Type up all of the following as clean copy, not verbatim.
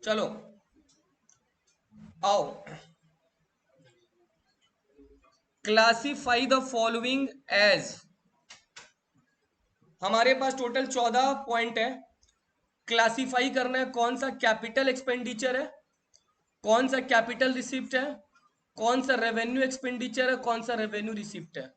चलो आओ, classify the following as. हमारे पास टोटल 14 पॉइंट है। क्लासिफाई करना है कौन सा कैपिटल एक्सपेंडिचर है, कौन सा कैपिटल रिसिप्ट है, कौन सा रेवेन्यू एक्सपेंडिचर है, कौन सा रेवेन्यू रिसिप्ट है।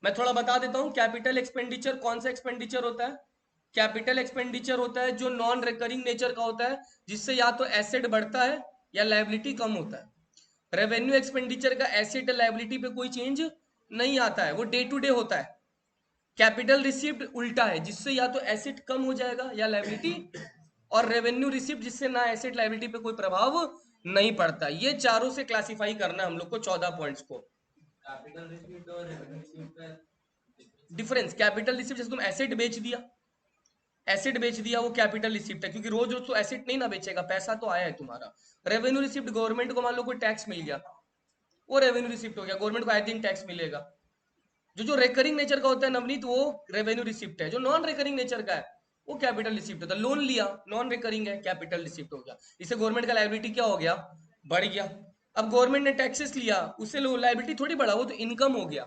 मैं थोड़ा बता देता हूं, कैपिटल एक्सपेंडिचर कौन सा एक्सपेंडिचर होता है। कैपिटल एक्सपेंडिचर होता है जो नॉन रिकरिंग नेचर का होता है, जिससे या तो एसेट बढ़ता है या लायबिलिटी कम होता है। रेवेन्यू एक्सपेंडिचर का एसेट लायबिलिटी पे कोई चेंज नहीं आता है, वो डे टू डे होता है। कैपिटल रिसिप्ट उल्टा है, जिससे या तो एसेट कम हो जाएगा या लायबिलिटी, और रेवेन्यू रिसिप्ट जिससे ना एसेट लायबिलिटी पे कोई प्रभाव नहीं पड़ता। ये चारों से क्लासिफाई करना है हम लोग को 14 पॉइंट्स को। कैपिटल रिसिप्ट और रेवेन्यू रिसिप्ट का डिफरेंस, कैपिटल रिसिप्ट जैसे तुम एसेट बेच दिया, एसेट बेच दिया वो कैपिटल रिसिप्ट है, क्योंकि रोज रोज तो एसेट नहीं ना बेचेगा, पैसा तो आया है तुम्हारा। रेवेन्यू रिसिप्ट गवर्नमेंट को मान लो कोई टैक्स मिल गया, वो रेवेन्यू रिसिप्ट हो गया, गवर्नमेंट को आए दिन टैक्स मिलेगा। जो जो रेकरिंग नेचर का होता है नवनीत, वो रेवेन्यू रिसिप्ट है। जो नॉन रेकरिंग नेचर का है वो कैपिटल रिसिप्ट होता है। लोन लिया, नॉन रेकरिंग है, कैपिटल रिसिप्ट हो गया। इससे गवर्नमेंट का लायबिलिटी क्या हो गया, बढ़ गया। अब गवर्नमेंट ने टैक्सेस लिया, उससे लायबिलिटी थोड़ी बढ़ा, वो तो इनकम हो गया।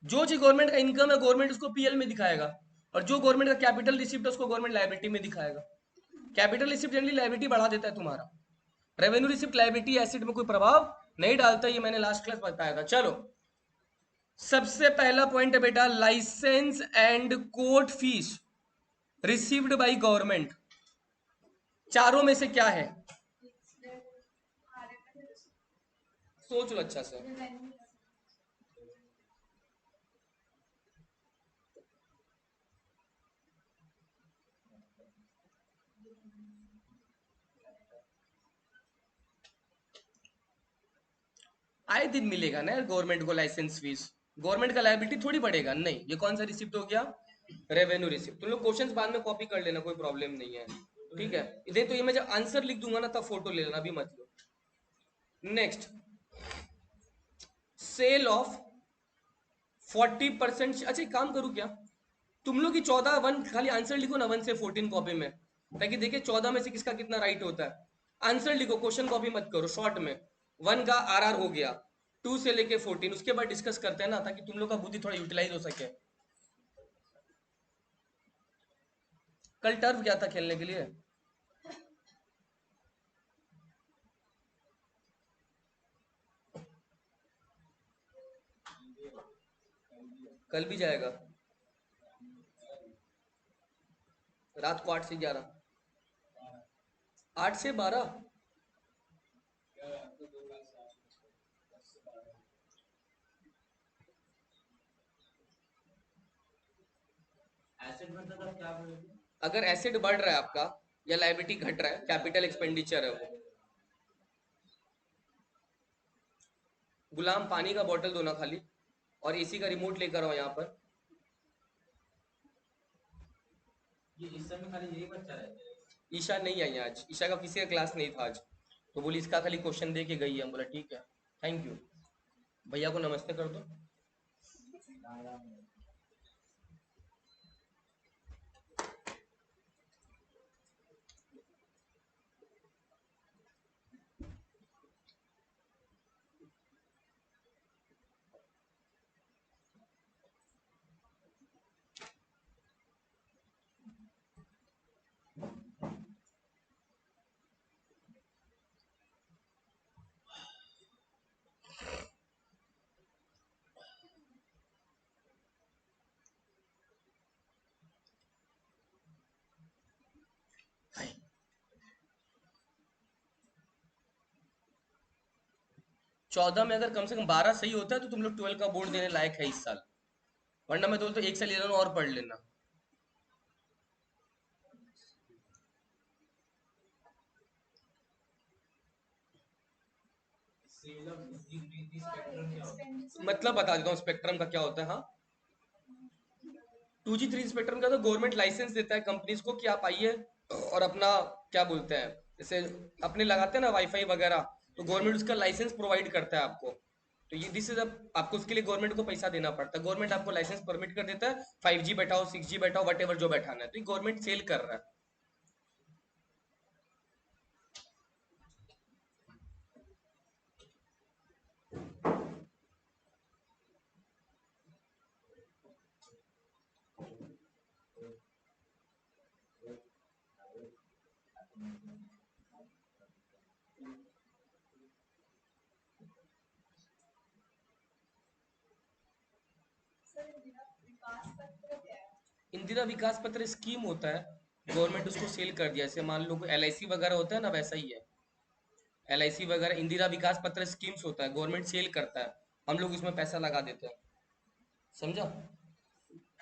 जो चीज गवर्नमेंट का इनकम है गवर्नमेंट उसको पीएल में दिखाएगा, और जो गवर्नमेंट का कैपिटल रिसिप्ट है उसको गवर्नमेंट लायबिलिटी में दिखाएगा। कैपिटल रिसिप्ट जनरली लायबिलिटी बढ़ा देता है तुम्हारा। रेवेन्यू रिसिप्ट लायबिलिटी एसेट में कोई प्रभाव नहीं डालता, ये मैंने लास्ट क्लास बताया था। चलो, सबसे पहला पॉइंट है बेटा, license and court fees received by government. चारों में से क्या है, सोच लो अच्छा से। आए दिन मिलेगा ना गवर्नमेंट को लाइसेंस फीस, गवर्नमेंट का लायबिलिटी थोड़ी बढ़ेगा। नहीं, ये कौन सा रिसिप्ट हो गया, रेवेन्यू रिसिप्ट। तुम लोग क्वेश्चंस बाद में कॉपी कर लेना, कोई प्रॉब्लम नहीं है, ठीक है। इधर तो ये मैं जब आंसर लिख दूंगा ना तब फोटो ले लेना, अभी मत लो। Next, cell of 40%। अच्छा एक काम करूँ क्या, तुम लोग की 14 वन खाली आंसर लिखो ना, 1 से 14 कॉपी में, ताकि देखिए 14 में से किसका कितना राइट होता है। आंसर लिखो, क्वेश्चन कॉपी मत करो, शॉर्ट में। 1 का आरआर हो गया, 2 से लेके 14, उसके बाद डिस्कस करते हैं ना, ताकि तुम लोग का बुद्धि थोड़ा यूटिलाइज हो सके। कल टर्फ गया था खेलने के लिए, कल भी जाएगा रात को 8 से 11, 8 से 12। अगर एसेट बढ़ रहा है आपका या लायबिलिटी घट रहा है, कैपिटल एक्सपेंडिचर है वो। गुलाम पानी का बोतल दो ना खाली, और एसी का रिमोट लेकर आओ यहाँ पर। ये इस समय खाली यही बच्चा रहता है। ईशा नहीं आई आज, ईशा का किसी का क्लास नहीं था आज, तो बोली इसका खाली क्वेश्चन दे के गई है। हम बोला ठीक है, थैंक यू। भैया को नमस्ते कर दो। हाय। 14 में अगर कम से कम 12 सही होता है तो तुम लोग 12 का बोर्ड देने लायक है इस साल, वरना मैं तो एक साल ले लेना और पढ़ लेना। मतलब बता देता हूँ स्पेक्ट्रम का क्या होता है। हाँ, 2G 3G स्पेक्ट्रम का तो गवर्नमेंट लाइसेंस देता है कंपनीज को कि आप आइए और अपना, क्या बोलते हैं, जैसे अपने लगाते हैं ना वाईफाई वगैरह, तो गवर्नमेंट उसका लाइसेंस प्रोवाइड करता है आपको। तो ये दिस इज, आपको उसके लिए गवर्नमेंट को पैसा देना पड़ता है। गवर्नमेंट आपको लाइसेंस परमिट कर देता है, 5G बैठाओ, 6G बैठाओ, वट एवर जो बैठाना है, तो ये गवर्नमेंट सेल कर रहा है। इंदिरा विकास पत्र स्कीम होता है, गवर्नमेंट उसको सेल कर दिया, जैसे मान लो LIC वगैरह होता है ना, वैसा ही है। LIC वगैरह इंदिरा विकास पत्र स्कीम्स होता है, गवर्नमेंट सेल करता है, हम लोग उसमें पैसा लगा देते हैं। समझा?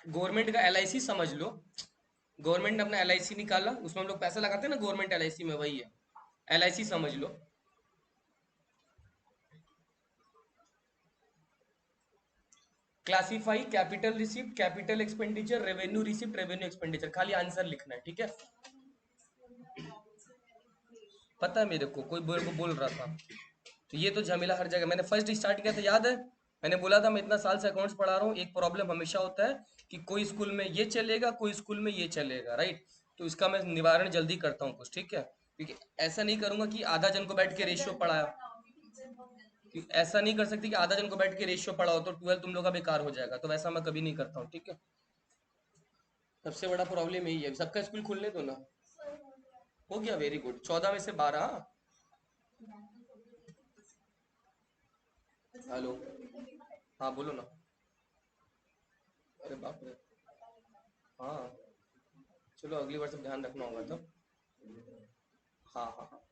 गवर्नमेंट का LIC समझ लो, गवर्नमेंट ने अपना LIC निकाला, उसमें हम लोग पैसा लगाते हैं ना, गवर्नमेंट LIC में, वही है। LIC समझ लो। Classify capital receipt, capital expenditure, revenue receipt, revenue expenditure, खाली आंसर लिखना है, ठीक है? पता है मेरे को, कोई बोल रहा था। तो ये तो झमेला हर जगह, मैंने फर्स्ट स्टार्ट किया था, याद है? मैंने बोला था मैं इतना साल से अकाउंट्स पढ़ा रहा हूँ, एक प्रॉब्लम हमेशा होता है कि कोई स्कूल में ये चलेगा, कोई स्कूल में ये चलेगा, राइट? तो इसका मैं निवारण जल्दी करता हूँ कुछ, ठीक है? क्योंकि ऐसा नहीं करूंगा कि आधा जन को बैठ के रेशियो पढ़ाया, कि ऐसा नहीं कर सकती कि आधा जन को बैठ के रेशियो पढ़ाओ तो 12 तुम लोग का बेकार हो जाएगा, तो वैसा मैं कभी नहीं करता हूँ, ठीक है? सबसे बड़ा प्रॉब्लम यही है, सबका स्कूल खुलने दो ना। हो गया, वेरी गुड, 14 में से 12। हेलो, हाँ बोलो ना। अरे बाप रे, हाँ, चलो अगली बार से ध्यान रखना होगा तो। हाँ हाँ हाँ।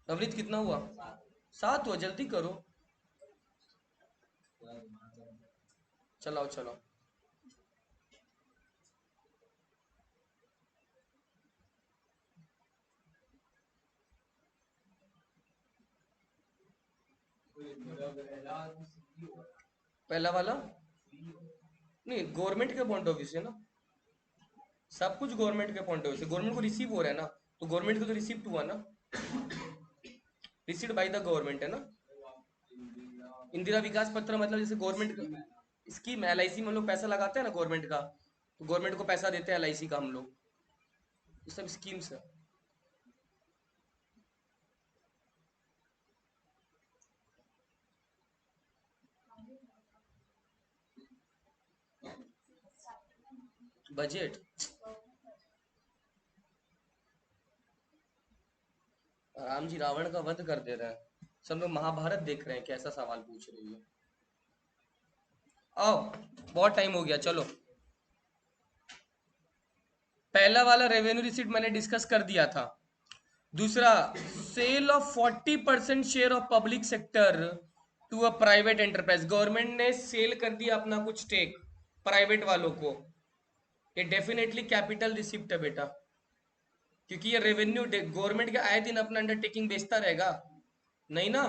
नवनीत कितना हुआ? 7 हुआ, जल्दी करो। चलाओ चलाओ। पहला वाला नहीं, गवर्नमेंट के पॉइंट ऑफ व्यू से ना, सब कुछ गवर्नमेंट के पॉइंट ऑफ व्यू से, गवर्नमेंट को रिसीव हो रहा है ना, तो गवर्नमेंट को तो रिसिप्ट हुआ ना, रिसीव्ड बाय द गवर्नमेंट है ना। इंदिरा विकास पत्र मतलब जैसे गवर्नमेंट स्कीम, LIC में हम लोग पैसा लगाते हैं ना गवर्नमेंट का, तो गवर्नमेंट को पैसा देते हैं LIC का हम लोग, ये सब स्कीम्स है। बजट, राम जी रावण का वध कर दे रहे हैं, सब लोग महाभारत देख रहे हैं, कैसा सवाल पूछ रही है। आओ, बहुत टाइम हो गया, चलो। पहला वाला रेवेन्यू रिसीट मैंने डिस्कस कर दिया था। दूसरा, sale of 40% share of public sector to a private enterprise, government ने सेल कर दिया अपना कुछ स्टेक प्राइवेट वालों को, ये डेफिनेटली कैपिटल रिसिप्ट है बेटा, क्योंकि ये रेवेन्यू गवर्नमेंट के आए दिन अपना अंडरटेकिंग बेचता रहेगा, नहीं ना,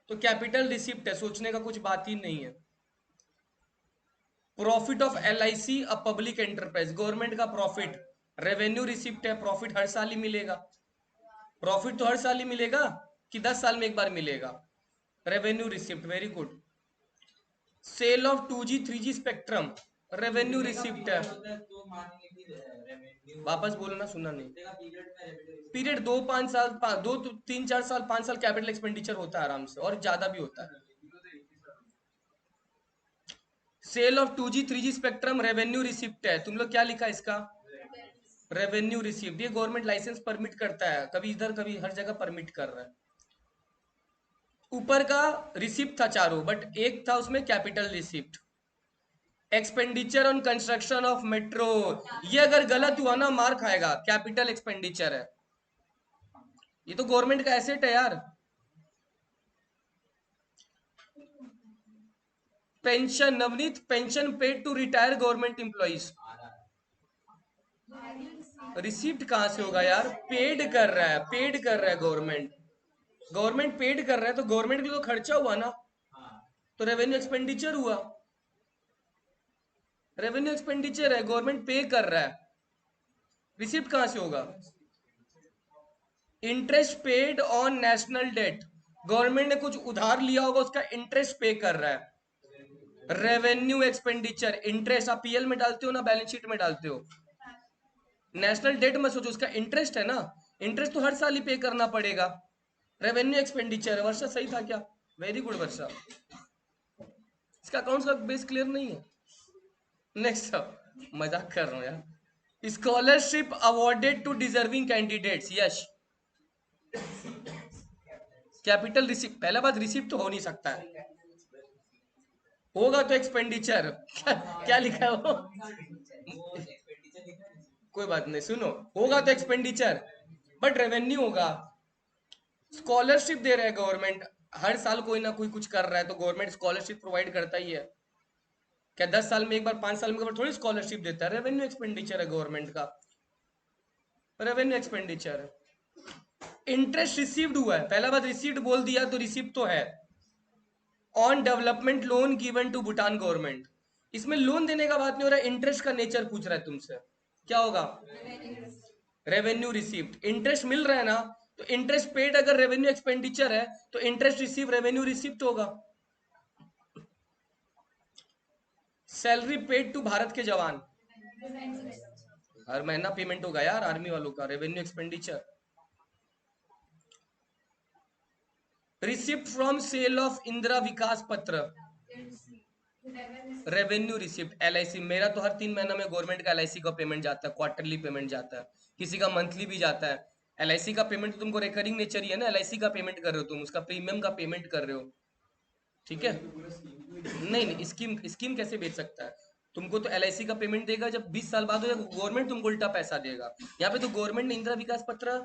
तो कैपिटल रिसिप्ट है, सोचने का कुछ बात ही नहीं है। Profit of LIC a public enterprise, government का प्रॉफिट, रेवेन्यू रिसिप्ट है, प्रॉफिट हर साल ही मिलेगा, प्रॉफिट तो हर साल ही मिलेगा कि 10 साल में एक बार मिलेगा, revenue receipt, very good. Sale of 2G 3G spectrum, revenue receipt है, वापस बोलो ना, सुनना नहीं। पीरियड 2 5 साल, 2 3 4 साल 5 साल कैपिटल एक्सपेंडिचर होता है आराम से, और ज्यादा भी होता है। Sale of 2G 3G spectrum, revenue receipt है, तुम लोग क्या लिखा इसका? रेवेन्यू रिसिप्ट, ये गवर्नमेंट लाइसेंस परमिट करता है, कभी इधर कभी हर जगह परमिट कर रहा है। ऊपर का रिसिप्ट था चारों, बट एक था उसमें capital receipt. Expenditure on construction of metro, ये अगर गलत हुआ ना मार खाएगा, कैपिटल एक्सपेंडिचर है, ये तो गवर्नमेंट का एसेट है यार। Pension, Navneet, pension paid to retire government employees, receipt कहां से होगा यार? पेड कर रहा है, पेड कर रहा है गवर्नमेंट, गवर्नमेंट पेड कर रहा है, तो गवर्नमेंट के लिए तो खर्चा हुआ ना, तो रेवेन्यू एक्सपेंडिचर हुआ, रेवेन्यू एक्सपेंडिचर है, गवर्नमेंट पे कर रहा है, रिसिप्ट कहां से होगा? Interest paid on national debt, government ने कुछ उधार लिया होगा, उसका इंटरेस्ट पे कर रहा है, रेवेन्यू एक्सपेंडिचर, इंटरेस्ट आप PL में डालते हो ना, बैलेंस शीट में डालते हो, नेशनल डेट में सोचो, उसका इंटरेस्ट है ना, इंटरेस्ट तो हर साल ही पे करना पड़ेगा, रेवेन्यू एक्सपेंडिचर है। वर्षा सही था क्या? वेरी गुड वर्षा। इसका अकाउंट्स का बेस क्लियर नहीं है। नेक्स्ट, मजाक कर रहा हूँ यार। Scholarship awarded to deserving candidates, Yash. Capital receipt, पहला बात रिसिप्ट तो हो नहीं सकता है, होगा तो एक्सपेंडिचर। क्या लिखा है वो? कोई बात नहीं, सुनो, होगा तो एक्सपेंडिचर बट रेवेन्यू होगा। स्कॉलरशिप दे रहा है गवर्नमेंट, हर साल कोई ना कोई कुछ कर रहा है तो गवर्नमेंट स्कॉलरशिप प्रोवाइड करता ही है। क्या 10 साल में एक बार, 5 साल में एक बार थोड़ी स्कॉलरशिप देता है? रेवेन्यू एक्सपेंडिचर है गवर्नमेंट का, रेवेन्यू एक्सपेंडिचर है। इंटरेस्ट रिसीव्ड हुआ है, पहला बात रिसीव्ड बोल दिया तो रिसीव्ड तो है। On development loan given to Bhutan government, इसमें लोन देने का बात नहीं हो रहा है, इंटरेस्ट का नेचर पूछ रहा है तुमसे, क्या होगा? Revenue received. इंटरेस्ट मिल रहा है ना, तो इंटरेस्ट पेड अगर रेवेन्यू एक्सपेंडिचर है तो इंटरेस्ट रिसीव रेवेन्यू रिसिप्ट होगा। सैलरी पेड टू भारत के जवान, हर महीना पेमेंट होगा यार आर्मी वालों का, revenue expenditure. Receipt from sale of Indira Vikas Patra, revenue receipt. LIC, मेरा तो हर 3 महीना में गवर्नमेंट का एलआईसी का पेमेंट जाता है, क्वार्टरली पेमेंट जाता है, किसी का मंथली भी जाता है। एलआईसी का पेमेंट तो तुमको रिकरिंग नेचर ही है ना, एलआईसी का पेमेंट कर रहे हो तुम, उसका प्रीमियम का पेमेंट कर रहे हो, ठीक है? नहीं नहीं, स्कीम स्कीम कैसे बेच सकता है? तुमको तो एलआईसी का पेमेंट देगा जब 20 साल बाद हो, गवर्नमेंट तुमको उल्टा पैसा देगा। यहाँ पे तो गवर्नमेंट ने इंदिरा विकास पत्र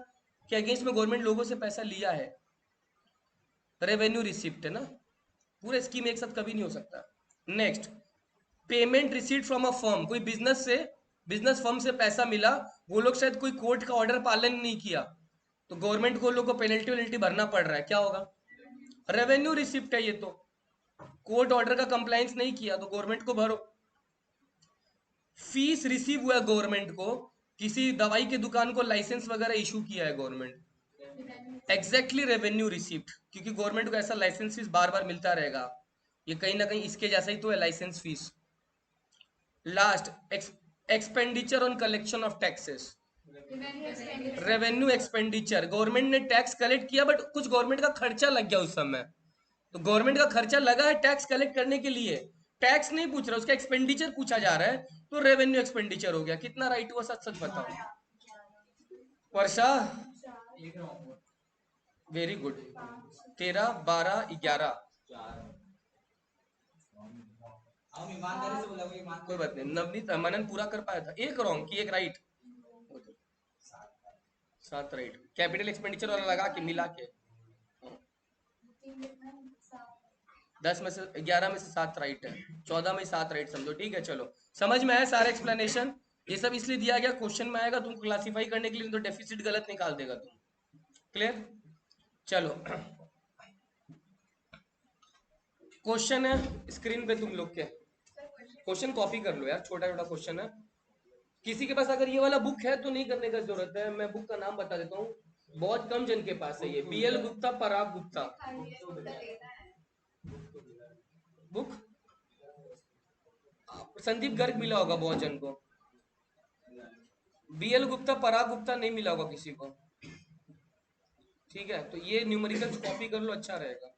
के अगेंस्ट में गवर्नमेंट लोगों से पैसा लिया है, रेवेन्यू रिसिप्ट है ना, पूरा स्कीम एक साथ कभी नहीं हो सकता। Next, payment receipt from a firm, कोई बिजनेस से, बिजनेस फर्म से पैसा मिला, वो लोग शायद कोई कोर्ट का ऑर्डर पालन नहीं किया तो गवर्नमेंट को लोग को पेनल्टी वेनल्टी भरना पड़ रहा है, क्या होगा? रेवेन्यू रिसिप्ट है ये तो। कोर्ट ऑर्डर का कंप्लायंस नहीं किया तो गवर्नमेंट को भरो। फीस रिसीव हुआ है गवर्नमेंट को, किसी दवाई की दुकान को लाइसेंस वगैरह इशू किया है गवर्नमेंट, एग्जैक्टली रेवेन्यू रिसिप्ट, क्योंकि गवर्नमेंट को ऐसा लाइसेंस फीस बार बार मिलता रहेगा, ये कहीं ना कहीं इसके जैसा ही तो है license fees. Last, expenditure on collection of taxes, revenue expenditure. Government ने टैक्स कलेक्ट किया बट कुछ गवर्नमेंट का खर्चा लग गया उस समय, तो गवर्नमेंट का खर्चा लगा है टैक्स कलेक्ट करने के लिए, टैक्स नहीं पूछ रहा, उसका एक्सपेंडिचर पूछा जा रहा है, तो रेवेन्यू एक्सपेंडिचर हो गया। कितना राइट हुआ, सच सच बताओ वर्षा? Very good. 13, 12, 11, कोई बात नहीं, नवनीत मनन पूरा कर पाया था, एक रॉन्ग की एक राइट, 7 राइट। कैपिटल एक्सपेंडिचर वाला लगा के मिला के 10 में से 11 में से 7 राइट है, 14 में 7 राइट समझो, ठीक है? चलो, समझ में आया सारा एक्सप्लेनेशन? ये सब इसलिए दिया गया, क्वेश्चन में आएगा तुमको क्लासीफाई करने के लिए, तो डेफिसिट गलत निकाल देगा तुम। क्लियर? चलो, क्वेश्चन है स्क्रीन पे तुम लोग के, क्वेश्चन कॉपी कर लो यार, छोटा छोटा क्वेश्चन है। किसी के पास अगर ये वाला बुक है तो नहीं करने का जरूरत है, मैं बुक का नाम बता देता हूँ, बहुत कम जन के पास है ये, बीएल गुप्ता, पराग गुप्ता बुक। संदीप गर्ग मिला होगा बहुत जन को, बीएल गुप्ता, पराग गुप्ता नहीं मिला होगा किसी को, ठीक है? तो ये न्यूमेरिकल्स कॉपी कर लो, अच्छा रहेगा।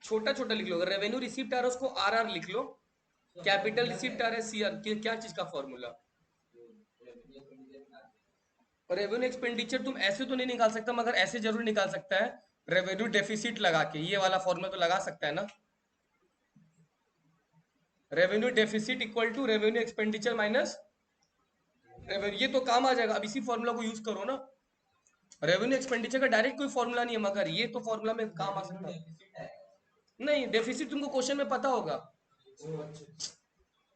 छोटा छोटा लिख लो, अगर रेवेन्यू रिसिप्ट आ रहा है उसको आरआर लिख लो, कैपिटल रिसिप्ट आ रहा है सीआर, क्या चीज का फॉर्मूला? रेवेन्यू एक्सपेंडिचर तुम ऐसे तो नहीं निकाल सकता, मगर ऐसे जरूर निकाल सकता है, रेवेन्यू डेफिसिट लगा के, ये वाला फॉर्मूला तो लगा सकता है ना, revenue deficit equal to revenue expenditure minus revenue, ये तो काम आ जाएगा। अब इसी फॉर्मूला को यूज करो ना, रेवेन्यू एक्सपेंडिचर का डायरेक्ट कोई फॉर्मूला नहीं है, मगर ये तो फॉर्मूला में काम आ सकता है। नहीं, डेफिसिट तुमको क्वेश्चन में पता होगा,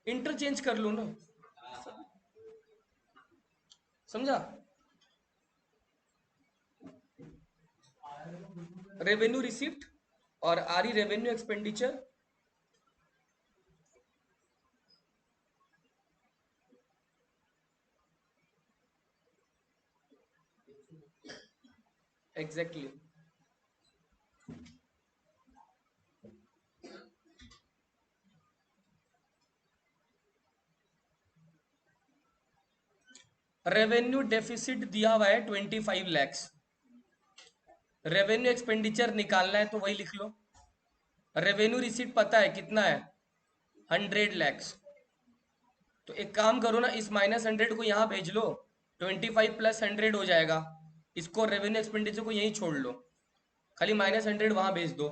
इंटरचेंज कर लो ना, समझा? रेवेन्यू रिसिप्ट और R E revenue expenditure, exactly. Revenue deficit दिया हुआ है 25 lakhs, रेवेन्यू एक्सपेंडिचर निकालना है तो वही लिख लो। रेवेन्यू रिसीट पता है कितना है, 100 lakhs। तो एक काम करो ना, इस -100 को यहाँ भेज लो, 25 + 100 हो जाएगा। इसको रेवेन्यू एक्सपेंडिचर को यहीं छोड़ लो, खाली -100 वहां भेज दो,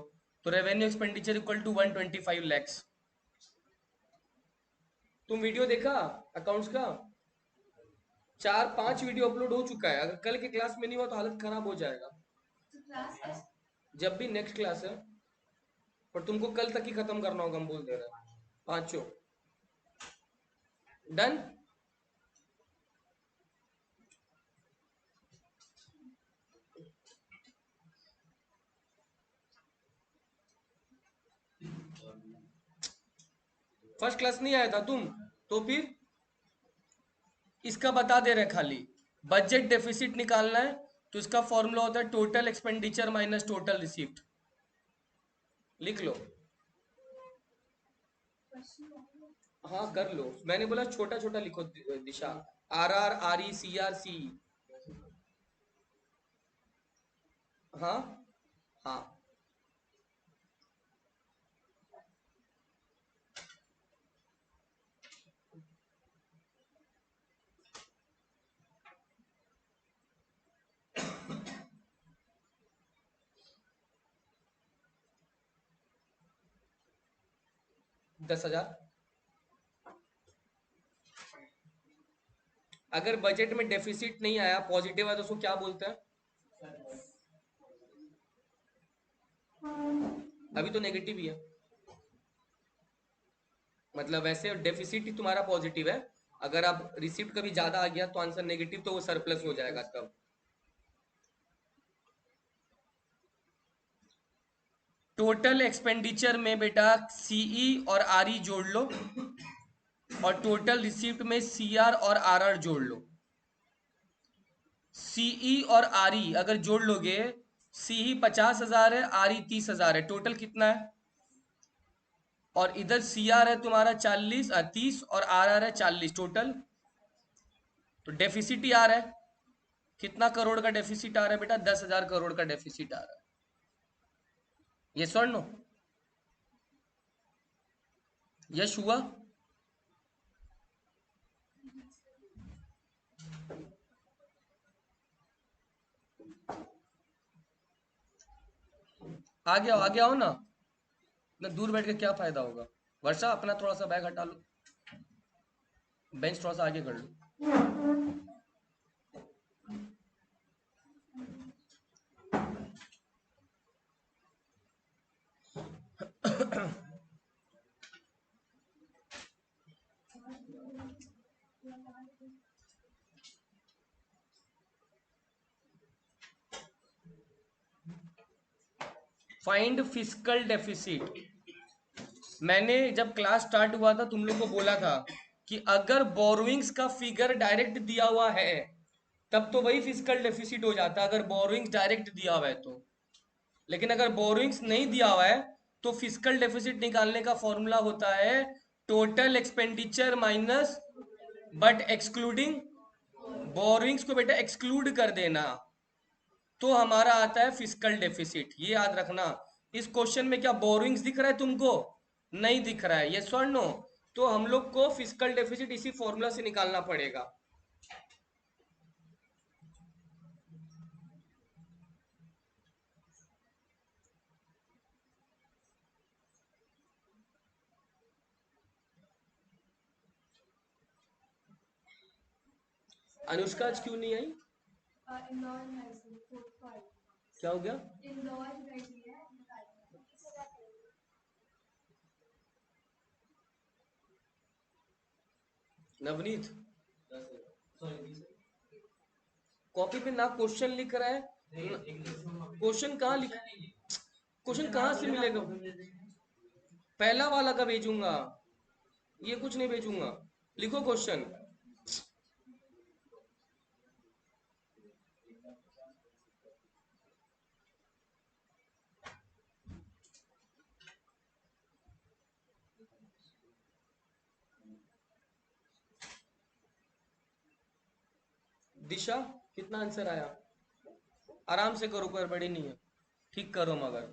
तो revenue expenditure equal to 125 lakhs। तुम वीडियो देखा अकाउंट्स का? 4-5 वीडियो अपलोड हो चुका है, अगर कल की क्लास में नहीं हुआ तो हालत खराब हो जाएगा। जब भी नेक्स्ट क्लास है, पर तुमको कल तक ही खत्म करना होगा, हम बोल दे रहे हैं, पांचों। डन। फर्स्ट क्लास नहीं आया था तुम, तो फिर इसका बता दे रहे खाली, बजट डेफिसिट निकालना है तो इसका फॉर्मूला होता है total expenditure minus total receipt. लिख लो। हाँ कर लो, मैंने बोला छोटा छोटा लिखो दिशा। RR RE CR CE। हाँ हाँ। दस हजार। अगर बजट में डेफिसिट नहीं आया, पॉजिटिव है, तो उसको क्या बोलते हैं? अभी तो नेगेटिव ही है, मतलब वैसे डेफिसिट ही तुम्हारा पॉजिटिव है। अगर आप रिसिप्ट कभी ज्यादा आ गया तो आंसर नेगेटिव, तो वो सरप्लस हो जाएगा तब। टोटल एक्सपेंडिचर में बेटा सीई और आरई जोड़ लो, और टोटल रिसिप्ट में सीआर और आरआर जोड़ लो। सीई और आरई अगर जोड़ लोगे, सीई 50,000 है, आरई 30,000 है, टोटल कितना है? और इधर सीआर है तुम्हारा 30 और आरआर है 40, टोटल तो डेफिसिट ही आ रहा है। कितना करोड़ का डेफिसिट आ रहा है बेटा? 10,000 करोड़ का डेफिसिट आ रहा है। ये सर नो यश हुआ? आगे आओ ना, इतना दूर बैठ के क्या फायदा होगा? वर्षा अपना थोड़ा सा बैग हटा लो, बेंच थोड़ा सा आगे कर लो। Find fiscal deficit. मैंने जब क्लास स्टार्ट हुआ था तुम लोग को बोला था कि अगर बोरोइंग्स का फिगर डायरेक्ट दिया हुआ है तब तो वही फिस्कल डेफिसिट हो जाता है, अगर बोरोइंग्स डायरेक्ट दिया हुआ है तो। लेकिन अगर बोरोइंग्स नहीं दिया हुआ है तो फिस्कल डेफिसिट निकालने का फॉर्मूला होता है total expenditure minus but excluding borrowings को बेटा एक्सक्लूड कर देना, तो हमारा आता है फिस्कल डेफिसिट। ये याद रखना। इस क्वेश्चन में क्या बोरोइंग्स दिख रहा है तुमको? नहीं दिख रहा है, यस और नो? तो हम लोग को फिस्कल डेफिसिट इसी फॉर्मूला से निकालना पड़ेगा। अनुष्का आज क्यों नहीं आई? क्या हो गया? नवनीत कॉपी पे ना क्वेश्चन लिख रहा है, क्वेश्चन कहाँ लिख, क्वेश्चन कहाँ से मिलेगा? पहला वाला का भेजूंगा, ये कुछ नहीं भेजूंगा। लिखो क्वेश्चन। दिशा कितना आंसर आया? आराम से करो, कोई बड़ी नहीं है, ठीक करो। मगर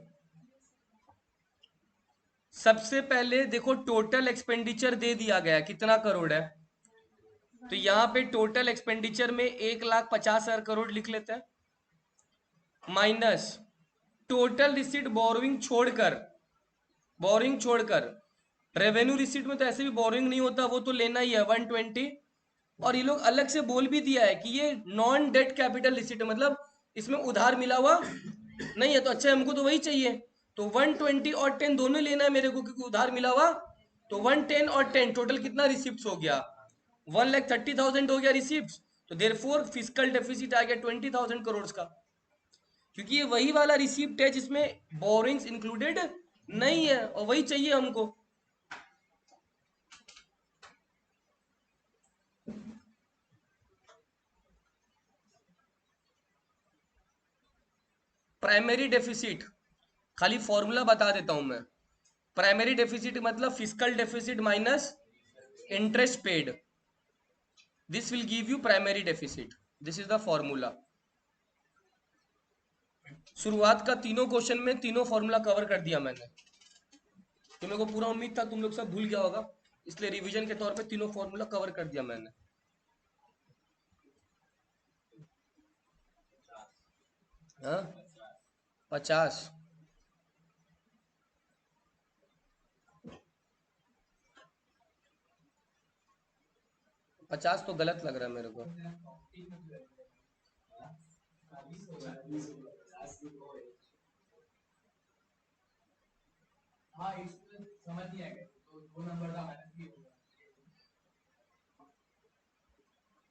सबसे पहले देखो टोटल एक्सपेंडिचर दे दिया गया कितना करोड़ है, तो यहाँ पे टोटल एक्सपेंडिचर में 1,50,000 करोड़ लिख लेते हैं, माइनस टोटल रिसीट बोरिंग छोड़कर रेवेन्यू रिसीट में तो ऐसे भी बोरिंग नहीं होता, वो तो लेना ही है 120। और ये लोग अलग से बोल भी दिया है कि ये नॉन डेट कैपिटल रिसीट है, मतलब इसमें उधार मिला हुआ नहीं है। तो अच्छा हमको तो वही चाहिए, तो 120 और 10 दोनों लेना है मेरे को, क्योंकि उधार मिला हुआ। तो 110 और 10 टोटल कितना रिसिप्ट हो गया? 1,30,000 हो गया रिसिप्ट। तो देयरफॉर फिस्कल डेफिसिट आ गया 20,000 करोड़ का, क्योंकि ये वही वाला रिसिप्ट है जिसमें बोरिंग्स इंक्लूडेड नहीं है, और वही चाहिए हमको। प्राइमरी डेफिसिट, खाली फॉर्मूला बता देता हूं मैं। प्राइमरी डेफिसिट मतलब fiscal deficit minus interest paid, this will give you primary deficit, this is the formula. शुरुआत का तीनों क्वेश्चन में तीनों फॉर्मूला कवर कर दिया मैंने, तो मेरे को पूरा उम्मीद था तुम लोग सब भूल गया होगा, इसलिए रिवीजन के तौर पे तीनों फॉर्मूला कवर कर दिया मैंने। हाँ 50, 50 तो गलत लग रहा है मेरे को।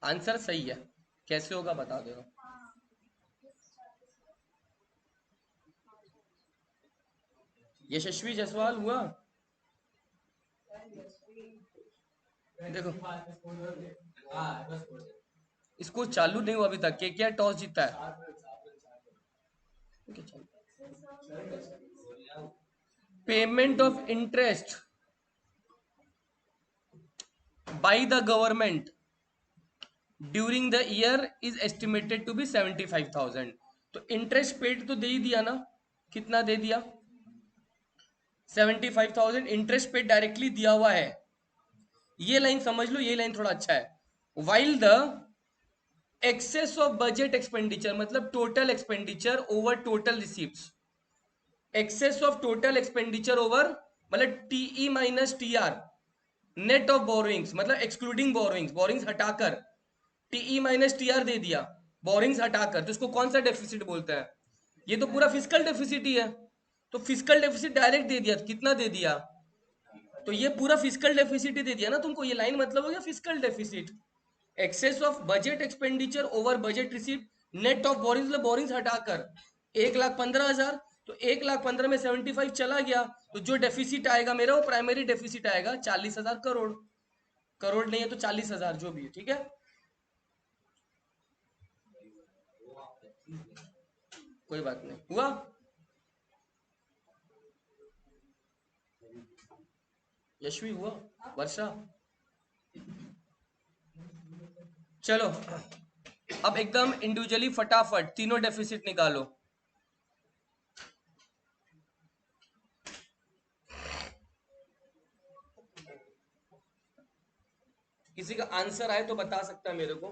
आंसर सही है, कैसे होगा बता दो। यशस्वी जायसवाल हुआ, देखो इसको चालू नहीं हुआ अभी तक, के क्या टॉस जीता है। Payment of interest by the government during the year is estimated to be 75,000। तो इंटरेस्ट पेड तो दे ही दिया ना, कितना दे दिया? 75,000 इंटरेस्ट पेड डायरेक्टली दिया हुआ है। ये लाइन समझ लो, ये लाइन थोड़ा अच्छा है। While the excess of budget expenditure मतलब total expenditure over total receipts, excess of total expenditure over मतलब TE minus TR, net of borrowings मतलब एक्सक्लूडिंग बोरोइंग्स, बोरोइंग्स हटाकर टीई माइनस टीआर दे दिया, बोरिंग्स हटाकर, तो इसको कौन सा डेफिसिट बोलते हैं? ये तो पूरा फिस्कल डेफिसिट ही है। तो फिस्कल डेफिसिट डायरेक्ट दे दिया, कितना दे दिया? तो ये पूरा फिस्कल डेफिसिट ही दे दिया ना तुमको, ये लाइन मतलब हो गया fiscal deficit. Excess of budget expenditure over budget receipt, net of borrowings मतलब बोरिंग्स हटाकर 1,15,000। तो 1,15,000 में 75 चला गया, तो जो डेफिसिट आएगा मेरा वो प्राइमरी डेफिसिट आएगा 40,000 करोड़। करोड़ नहीं है तो 40,000 जो भी है, ठीक है। कोई बात नहीं, हुआ। यशवी हुआ, वर्षा। चलो अब एकदम इंडिविजुअली फटाफट तीनों डेफिसिट निकालो। किसी का आंसर आए तो बता सकता है मेरे को।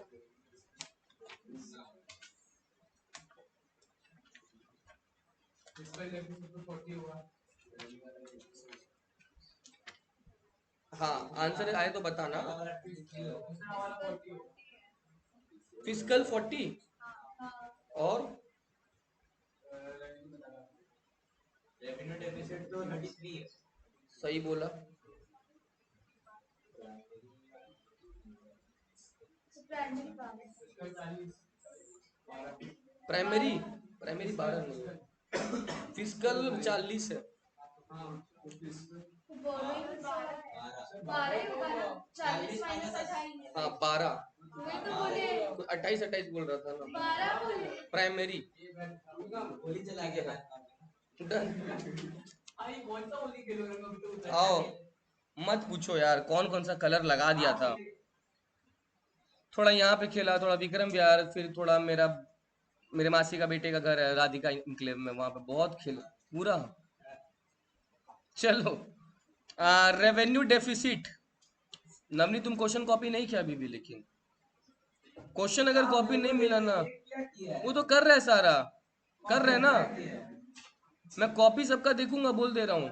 हाँ आंसर आए तो बताना। फिजिकल 40 और सही बोला। प्राइमरी प्राइमरी 12 नहीं है, फिजिकल 40 है। हाँ 12, 28 बोल रहा था ना प्राइमरी। ठीक है डन। आओ मत पूछो यार, कौन कौन सा कलर लगा दिया था। थोड़ा यहाँ पे खेला, थोड़ा विक्रम विहार, फिर थोड़ा मेरे मासी का बेटे का घर है राधिका इंक्लेव में, वहां पे बहुत खेला पूरा। चलो, रेवेन्यू डेफिसिट। नवनी तुम क्वेश्चन कॉपी नहीं किया अभी भी, लेकिन क्वेश्चन अगर कॉपी नहीं मिला ना, वो तो कर रहे सारा, कर रहे ना, मैं कॉपी सबका देखूंगा, बोल दे रहा हूँ।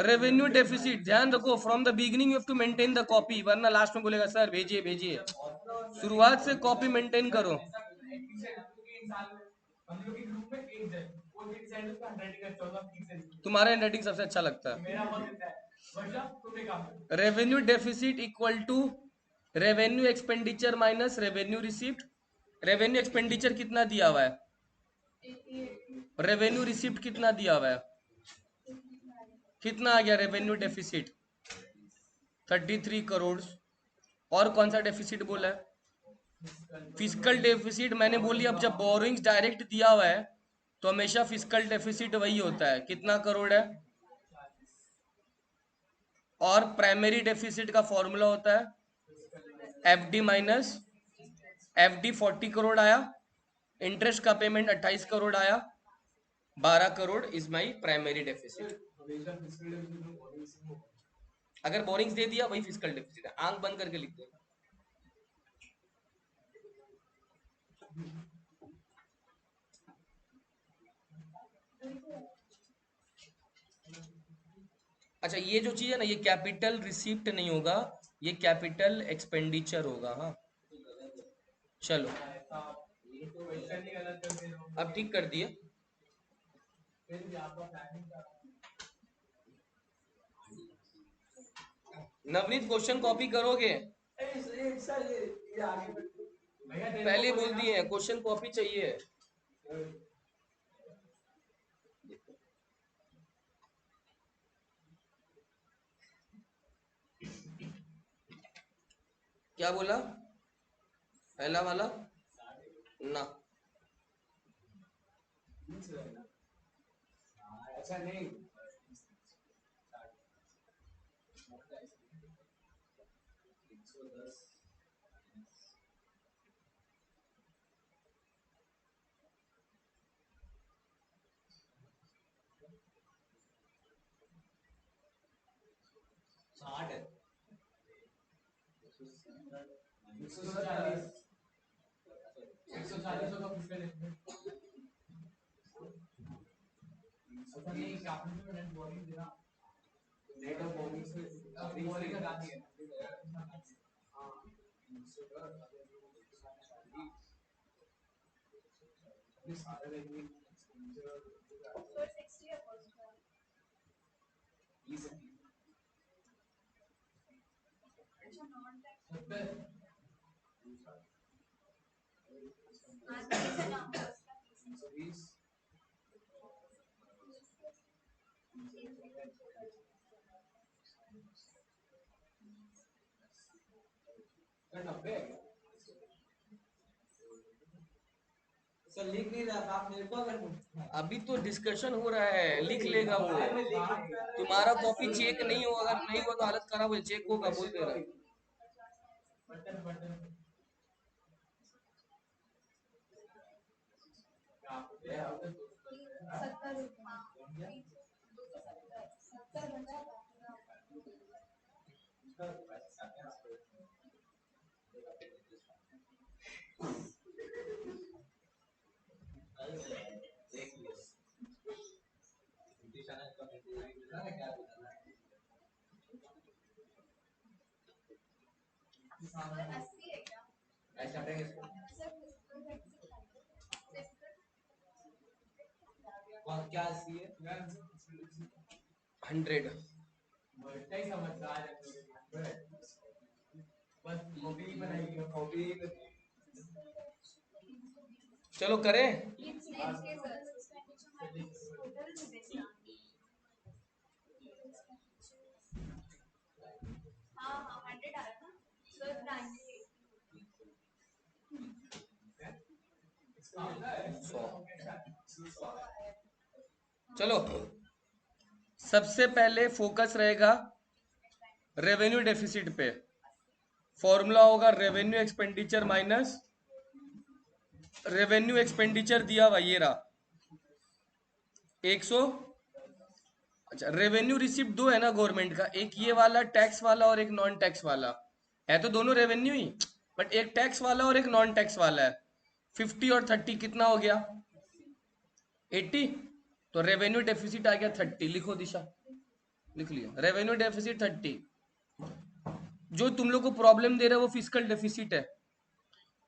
रेवेन्यू डेफिसिट ध्यान रखो, from the beginning you have to maintain the copy, वरना लास्ट में बोलेगा सर भेजिए भेजिए। शुरुआत से कॉपी मेंटेन करो। तुम्हारा हैंडराइटिंग सबसे अच्छा लगता है। Revenue deficit equal to revenue expenditure minus revenue receipt. Revenue expenditure कितना दिया हुआ है, रेवेन्यू रिसिप्ट कितना दिया हुआ है, कितना आ गया रेवेन्यू डेफिसिट 33 करोड़। और कौन सा डेफिसिट बोला है, फिजिकल डेफिसिट। मैंने बोली अब जब बोरोइंग्स डायरेक्ट दिया हुआ है तो हमेशा फिजिकल डेफिसिट वही होता है, कितना करोड़ है। और प्राइमरी डेफिसिट का फॉर्मूला होता है एफडी माइनस एफडी। 40 करोड़ आया, इंटरेस्ट का पेमेंट 28 करोड़ आया, 12 crore is my primary deficit. अगर बोरिंग्स दे दिया वही फिजिकल डेफिसिट है, आंख बंद करके लिख देना। अच्छा, ये जो चीज है ना, ये कैपिटल रिसीप्ट नहीं होगा, ये कैपिटल एक्सपेंडिचर होगा। हाँ चलो, अब ठीक कर दिए। नवनीत क्वेश्चन कॉपी करोगे, पहले बोल दिए क्वेश्चन कॉपी चाहिए। क्या बोला, पहला वाला ना। अच्छा नहीं, लिख नहीं रहा था, आप मेरे को अभी तो डिस्कशन हो रहा है, लिख लेगा वो। तुम्हारा कॉपी चेक नहीं हो, अगर नहीं हुआ तो हालत खराब हो, चेक होगा बोल दे रहा। क्या 100। चलो करें। चलो, सबसे पहले फोकस रहेगा रेवेन्यू डेफिसिट पे। फॉर्मूला होगा revenue expenditure minus revenue expenditure दिया हुआ ये रहा 100। अच्छा, रेवेन्यू रिसिप्ट दो है ना गवर्नमेंट का, एक ये वाला टैक्स वाला और एक नॉन टैक्स वाला है, तो दोनों रेवेन्यू ही, बट एक टैक्स वाला और एक नॉन टैक्स वाला है। 50 और 30 कितना हो गया 80, तो रेवेन्यू डेफिसिट आ गया 30। लिखो दिशा, लिख लिया रेवेन्यू डेफिसिट 30। जो तुम लोग को प्रॉब्लम दे रहा है वो फिजिकल डेफिसिट है।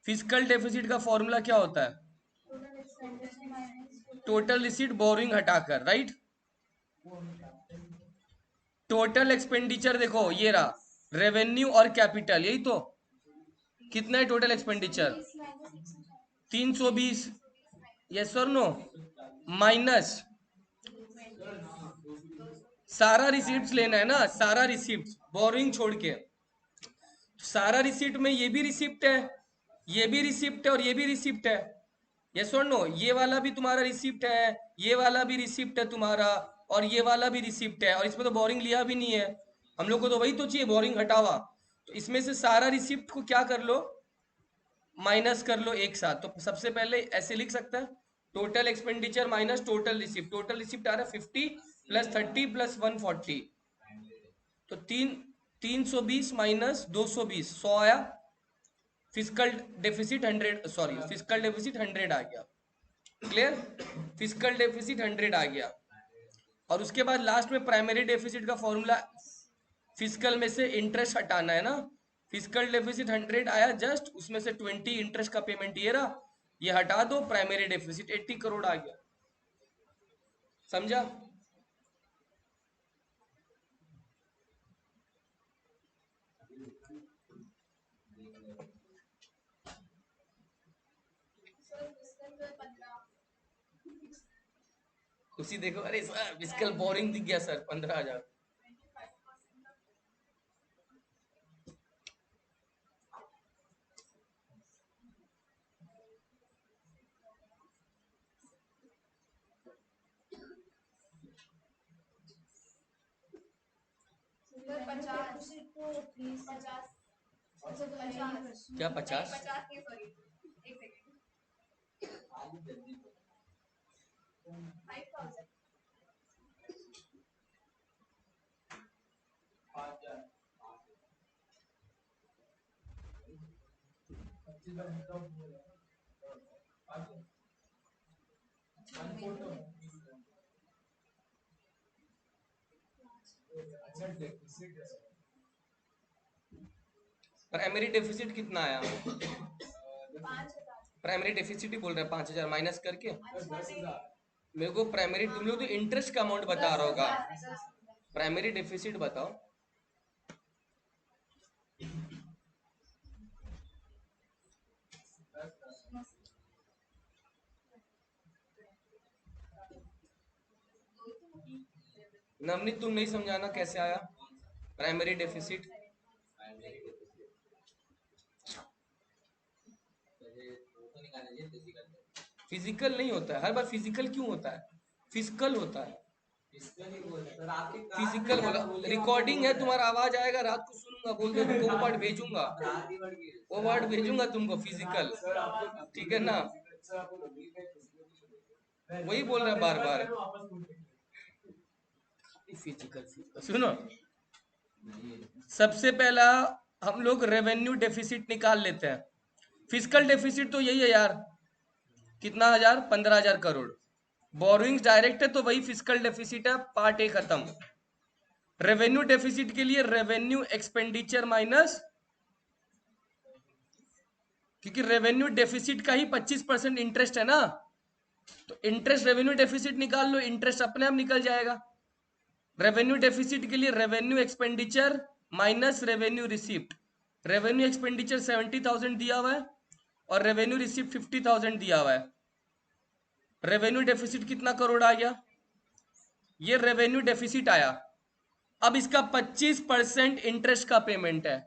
फिजिकल डेफिसिट का फॉर्मूला क्या होता है? टोटल रिसीट बोरिंग हटाकर, राइट। टोटल एक्सपेंडिचर देखो ये रहा रेवेन्यू और कैपिटल, यही तो। कितना है टोटल एक्सपेंडिचर? 320, यस और नो, माइनस सारा रिसीप्ट लेना है ना, सारा रिसीप्ट बोरिंग छोड़ के। सारा रिसीप्ट में ये भी रिसिप्ट है, ये भी रिसिप्ट है और ये भी रिसिप्ट है, यस और नो। ये वाला भी तुम्हारा रिसिप्ट है, ये वाला भी रिसिप्ट है तुम्हारा, और ये वाला भी रिसिप्ट है, और इसमें तो बोरिंग लिया भी नहीं है। हम लोग को तो वही तो चाहिए, बोरिंग हटावा। तो इसमें से सारा रिसिप्ट को क्या कर लो, माइनस कर लो एक साथ। तो सबसे पहले ऐसे लिख सकता है total expenditure minus total receipt. Total receipt आ रहा है 50 प्लस 30 प्लस 140, तो 320 माइनस 220 100 आया। Physical deficit 100, sorry physical deficit 100 आ गया। क्लियर, फिजिकल डेफिसिट 100 आ गया। और उसके बाद लास्ट में प्राइमरी डेफिसिट का फॉर्मूला, फिजिकल में से इंटरेस्ट हटाना है ना। फिजिकल डेफिसिट 100 आया जस्ट, उसमें से 20 इंटरेस्ट का पेमेंट ये रहा, ये हटा दो, प्राइमरी डेफिसिट 80 करोड़ आ गया। समझा? खुशी देखो, अरे सर फिजिकल बोरिंग दिख गया सर, 15,000। क्या 50? प्राइमरी डेफिसिट कितना आया? प्राइमरी डेफिसिट ही बोल रहे हैं 5,000 माइनस करके। मेरे को प्राइमरी, तुम लोग तो इंटरेस्ट का अमाउंट बता रहा होगा, प्राइमरी डेफिसिट बताओ। नवनीत तुम नहीं समझाना कैसे आया प्राइमरी डेफिसिट? फिजिकल नहीं होता है, हर बार फिजिकल क्यों होता है? फिजिकल होता है, फिजिकल बोला। रिकॉर्डिंग है, तुम्हारा आवाज आएगा, रात को सुनूंगा, बोल दो तुमको, वो वर्ड भेजूंगा, वो वर्ड भेजूंगा तुमको, फिजिकल, ठीक है ना? वही बोल रहा है बार बार, फिजिकल फिजिकल। सुनो, सबसे पहला हम लोग रेवेन्यू डेफिसिट निकाल लेते हैं। फिजिकल डेफिसिट तो यही है यार, कितना हजार? 15,000 करोड़। बोरोइंग्स डायरेक्ट है तो वही फिजिकल डेफिसिट है, पार्ट ए खत्म। रेवेन्यू डेफिसिट के लिए रेवेन्यू एक्सपेंडिचर माइनस, क्योंकि रेवेन्यू डेफिसिट का ही 25% इंटरेस्ट है ना, तो इंटरेस्ट रेवेन्यू डेफिसिट निकाल लो, इंटरेस्ट अपने आप निकल जाएगा। रेवेन्यू डेफिसिट के लिए revenue expenditure minus revenue receipt. Revenue expenditure 70,000 दिया हुआ है और रेवेन्यू रिसिप्ट 50,000 दिया हुआ है। रेवेन्यू डेफिसिट कितना करोड़ आ गया? ये रेवेन्यू डेफिसिट आया। अब इसका 25% इंटरेस्ट का पेमेंट है,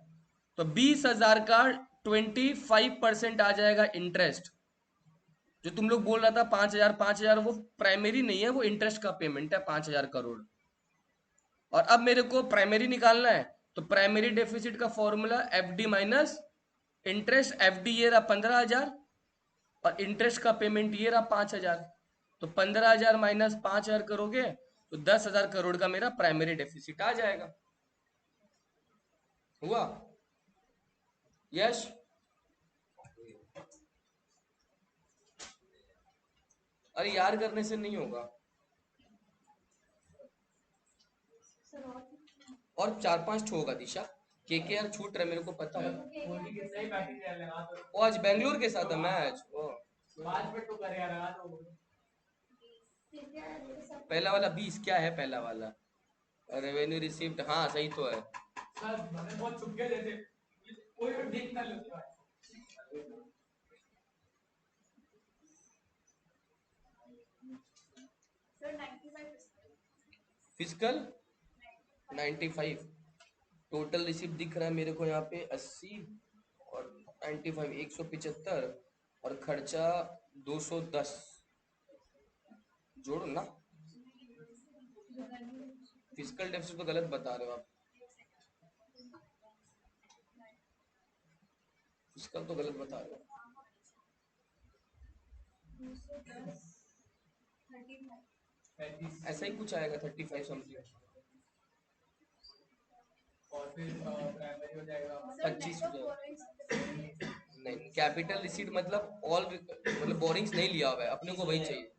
तो 20,000 का 25% आ जाएगा इंटरेस्ट। जो तुम लोग बोल रहा था 5,000 वो प्राइमरी नहीं है, वो इंटरेस्ट का पेमेंट है 5,000 करोड़। और अब मेरे को प्राइमरी निकालना है, तो प्राइमरी डेफिसिट का formula FD minus interest. FD ये रहा 15,000 और इंटरेस्ट का पेमेंट ये रहा 5,000। तो 15,000 माइनस 5,000 करोगे तो 10,000 करोड़ का मेरा प्राइमरी डेफिसिट आ जाएगा। हुआ? यश? अरे यार करने से नहीं होगा। और 4-5 ठो होगा दिशा। के यार छूट रहा है, मेरे को पता है। वो आज बेंगलुरु के साथ है मैच। पहला वाला 20 क्या है? पहला वाला रेवेन्यू रिसीव्ड, हाँ सही तो है। फिजिकल 95, टोटल रिसीप्ट दिख रहा है मेरे को यहाँ पे 80 और 95 175 और खर्चा 210। जोड़ो ना, फिजिकल डेफिसिट तो गलत बता रहे हो आप। फिजिकल तो गलत बता रहे हो। ऐसा ही कुछ आएगा 35 समथिंग। और फिर प्राइमरी हो जाएगा 25 हो जाएगा। नहीं, कैपिटल रिसीट मतलब ऑल, मतलब बोरिंग्स नहीं लिया हुआ है अपने को, वही चाहिए।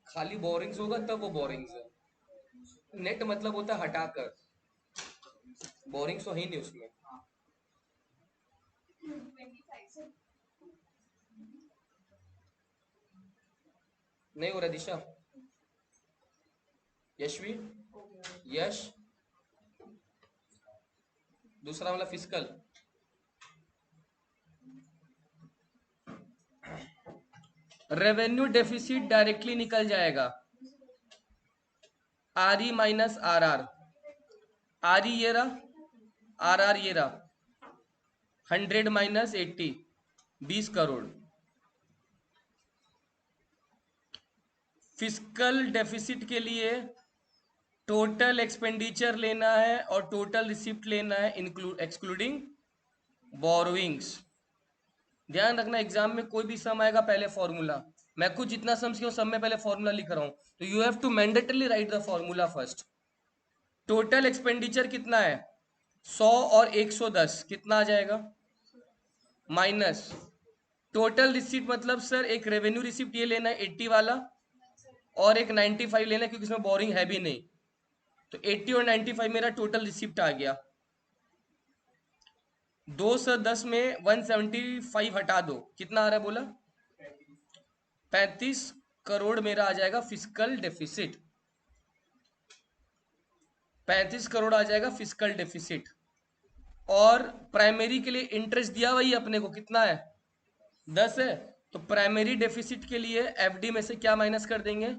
खाली बोरिंग्स होगा तब वो बोरिंग्स है। नेट मतलब होता है हटाकर, बोरिंग्स तो है ही नहीं उसमें। नहीं हो रहा दिशा। यशवी? यश? दूसरा वाला फिजिकल रेवेन्यू डेफिसिट डायरेक्टली निकल जाएगा। R E minus R R. R E ये रहा, आर आर ये रहा। 100 माइनस 80, 20 करोड़। फिजिकल डेफिसिट के लिए टोटल एक्सपेंडिचर लेना है और टोटल रिसिप्ट लेना है, इंक्लूड एक्सक्लूडिंग बोरोइंग्स। ध्यान रखना एग्जाम में कोई भी सम आएगा पहले फॉर्मूला। मैं खुद जितना सम किया सब में पहले फॉर्मूला लिख रहा हूं, तो you have to mandatorily write the formula first. Total expenditure कितना है? 100 और 110 कितना आ जाएगा? माइनस टोटल रिसिप्ट मतलब सर एक रेवेन्यू रिसिप्ट ये लेना है 80 वाला और एक 95 लेना है, क्योंकि इसमें बोरिंग है भी नहीं। तो 80 और 95 मेरा टोटल रिसिप्ट आ गया। 210 में 175 हटा दो, कितना आ रहा है बोला? 35 करोड़ मेरा आ जाएगा फिजिकल डेफिसिट। 35 करोड़ आ जाएगा फिजिकल डेफिसिट। और प्राइमरी के लिए इंटरेस्ट दिया वही अपने को, कितना है? 10 है। तो प्राइमरी डेफिसिट के लिए एफडी में से क्या माइनस कर देंगे?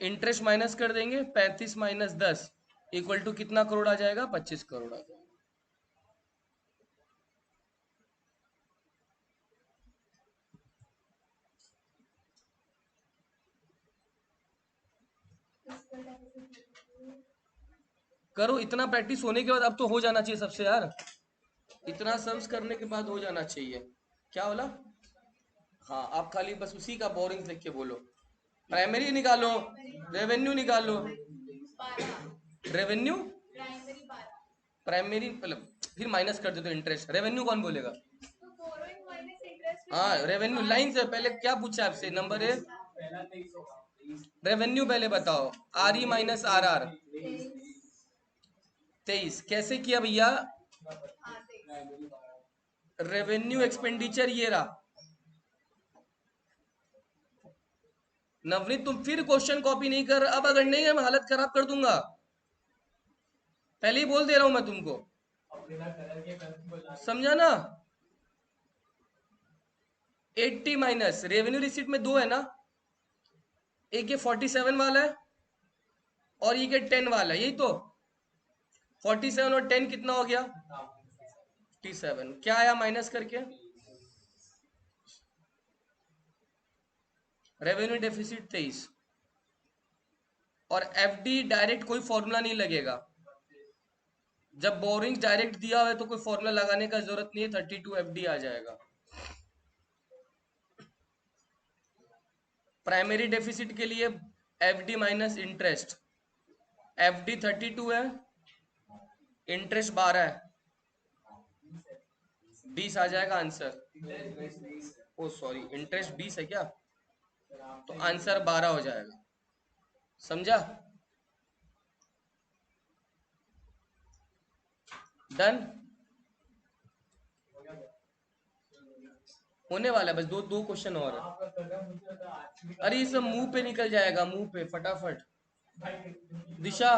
इंटरेस्ट माइनस कर देंगे। 35 माइनस 10 इक्वल टू कितना करोड़ आ जाएगा? 25 करोड़ आ जाएगा। करो, इतना प्रैक्टिस होने के बाद अब तो हो जाना चाहिए सबसे यार। इतना सम्स करने के बाद हो जाना चाहिए। क्या बोला? हाँ, आप खाली बस उसी का बोरिंग लिख के बोलो। प्राइमरी निकालो, रेवेन्यू निकालो। रेवेन्यू प्राइमरी मतलब फिर माइनस कर दे तो इंटरेस्ट। रेवेन्यू कौन बोलेगा? हाँ, रेवेन्यू लाइन से पहले क्या पूछा आपसे? नंबर है रेवेन्यू पहले बताओ। R E minus R R 23 कैसे किया भैया? रेवेन्यू एक्सपेंडिचर ये रहा। नवनीत तुम फिर क्वेश्चन कॉपी नहीं कर, अब अगर नहीं है मैं हालत खराब कर दूंगा, पहले ही बोल दे रहा हूं मैं तुमको, समझा ना? 80 माइनस रेवेन्यू रिसीट में दो है ना, एक ये 47 वाला है और ये 10 वाला है, यही तो। 47 और 10 कितना हो गया? 57। क्या आया माइनस करके? Revenue deficit 23। और एफडी डायरेक्ट कोई फॉर्मूला नहीं लगेगा, जब बोरिंग डायरेक्ट दिया हुआ है तो कोई फॉर्मूला लगाने का जरूरत नहीं है, 32 FD आ जाएगा। प्राइमरी डेफिसिट के लिए FD माइनस इंटरेस्ट, FD 32 है, इंटरेस्ट 12 है, 20 आ जाएगा आंसर। ओ सॉरी, इंटरेस्ट 20 है क्या, तो आंसर 12 हो जाएगा। समझा? डन, होने वाला है, बस दो दो क्वेश्चन और है। अरे ये सब मुंह पे निकल जाएगा, मुंह पे फटाफट। दिशा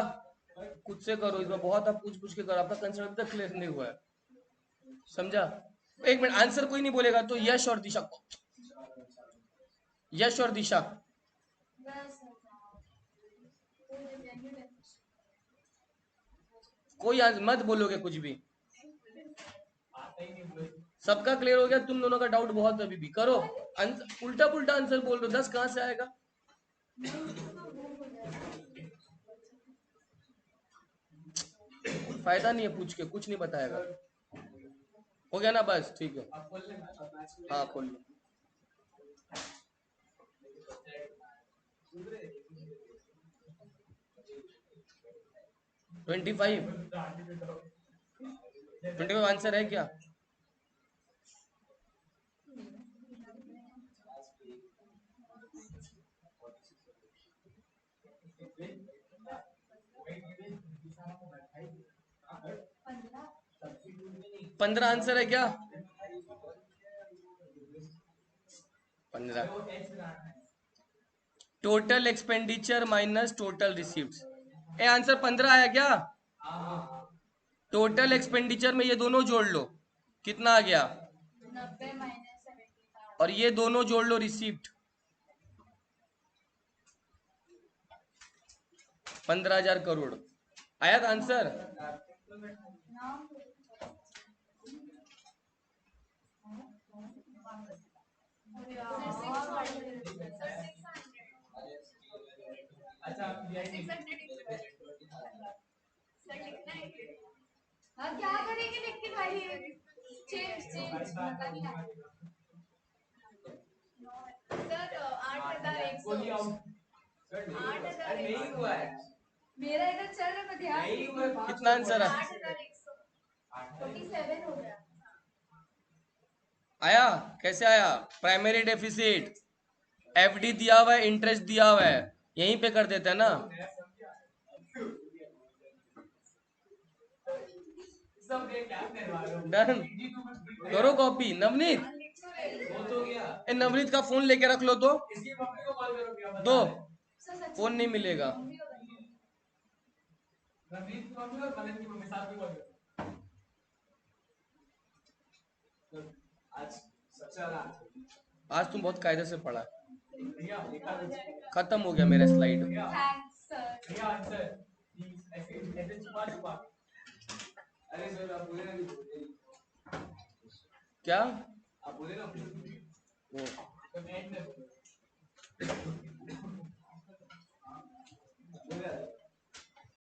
खुद से करो, इसमें बहुत आप पूछ पूछ के करो, आपका कंसेप्ट अभी तक क्लियर नहीं हुआ है। समझा? एक मिनट, आंसर कोई नहीं बोलेगा तो यश और दिशा, यश और दिशा। कोई मत बोलोगे कुछ भी, सबका क्लियर हो गया, तुम दोनों का डाउट बहुत अभी भी करो। उल्टा पुल्टा आंसर बोल रहे हो, 10 कहां से आएगा? फायदा नहीं है पूछ के, कुछ नहीं बताएगा। हो गया ना, बस ठीक है। हाँ खोल लो। 25 आंसर है क्या? पंद्रह आंसर है क्या? 15 total expenditure minus total received. A answer 15 आया क्या? टोटल एक्सपेंडिचर में ये दोनों जोड़ लो, कितना आ गया? 90 और ये दोनों जोड़ लो, रिसीप्ट 15,000 करोड़। आया था आंसर? क्या करेंगे लिख के भाई? Change change sir 8,100। नहीं हुआ है मेरा, इधर चल रहा है ध्यान। कितना आंसर है? 8,147 हो गया। आया? कैसे आया? प्राइमरी डेफिसिट, FD दिया हुआ है, इंटरेस्ट दिया हुआ है, यहीं पे कर देते हैं ना। डन, करो कॉपी। नवनीत, नवनीत का फोन लेके रख लो तो दो, फोन नहीं मिलेगा। आज तुम बहुत कायदे से पढ़ा, खत्म हो गया मेरा स्लाइड। क्या आप बोले ना वो